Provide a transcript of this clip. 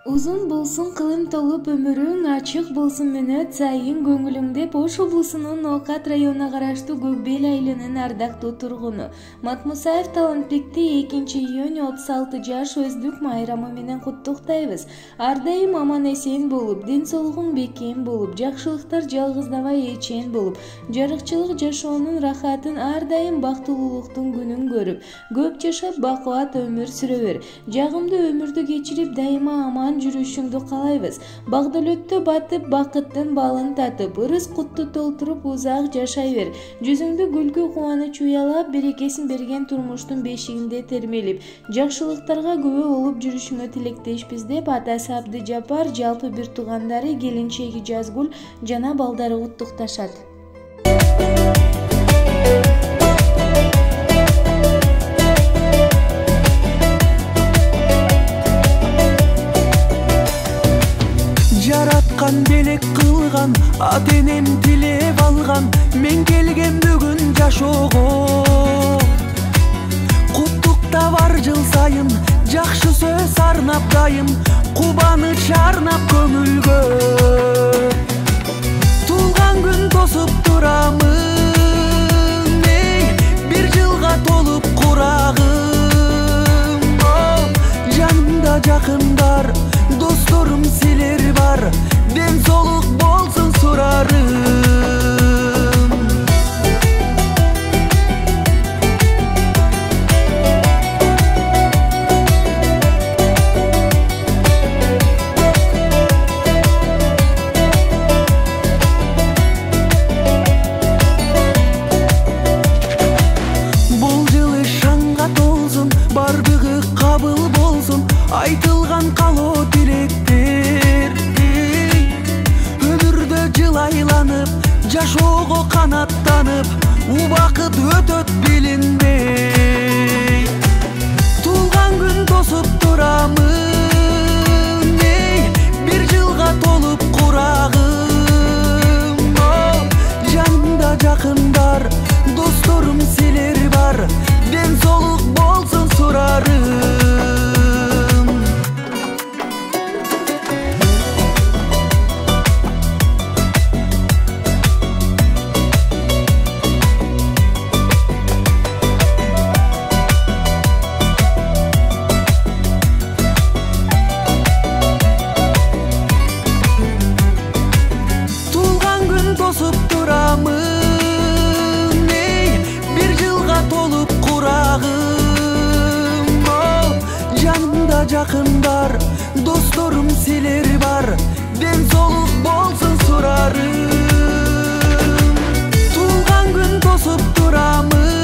Uzun bolsun kılım tolup ömürüň, açık bolsun münöt sayın göňülüňde Oş oblusynyň Nokat raýonuna garaşdy Gökbel aýlynyň ardakly turguny Mat Musaev talantlikdi 2 iýun 36 jaş özdük maýramy menen kutluktayбыз. Ardaýym aman esen bolup, den solugyň bekem bolup, jakşylyklar jalgyzdabay eçen bolup, jarykçylyk jaşoonyň rahatyn ardaýym baktylуулukdyň günün görüp, köp jaşap bakuat ömür süreber. Jagymdy ömürdi geçirip daima aman жүрүшүңдү каалайбыз. Багдалөттө батып, бакыттын балын татып, ырыс кутты толтуруп узак жашай бер. Жүзүңдү күлкү кубаныч уялап, берекесин берген турмуштун бешигинде термелип, жакшылыктарга күбө болуп жүрүшүңө тилектешпиз деп атасы Абдыжапар, жалпы бир туугандары, келинчеги Жазгүл жана балдары куттукташат. Жараткан белек кылган, ата-энем тилеп алган, мен келген бүгүн жашоого. Куттукта бар жыл сайын, жакшы сөз арнап дайым, кубаныч арнап көңүлгө. Туулган күн тосуп турамын, бир жылга толуп курагым. Жанымда жакындар, досторум силер бар, ден соолук болсун сурарым. Бул жылы шаңга толсун, бардыгы кабыл болсун, айтылган калоо тилектер. Өмүрдө жылайланып, жашоого канаттанып, убакыт өтөт билинбей. Туулган күн тосуп турамын, бир жылга толуп курагым. Жанымда жакындар, досторум силер бар, ден соолук болсун сурарым. Тосуп турамын, бир жылга толуп курагым. Жанымда жакындар, досторум силер бар, ден соолук болсун сурарым. Туулган күн тосуп турамын,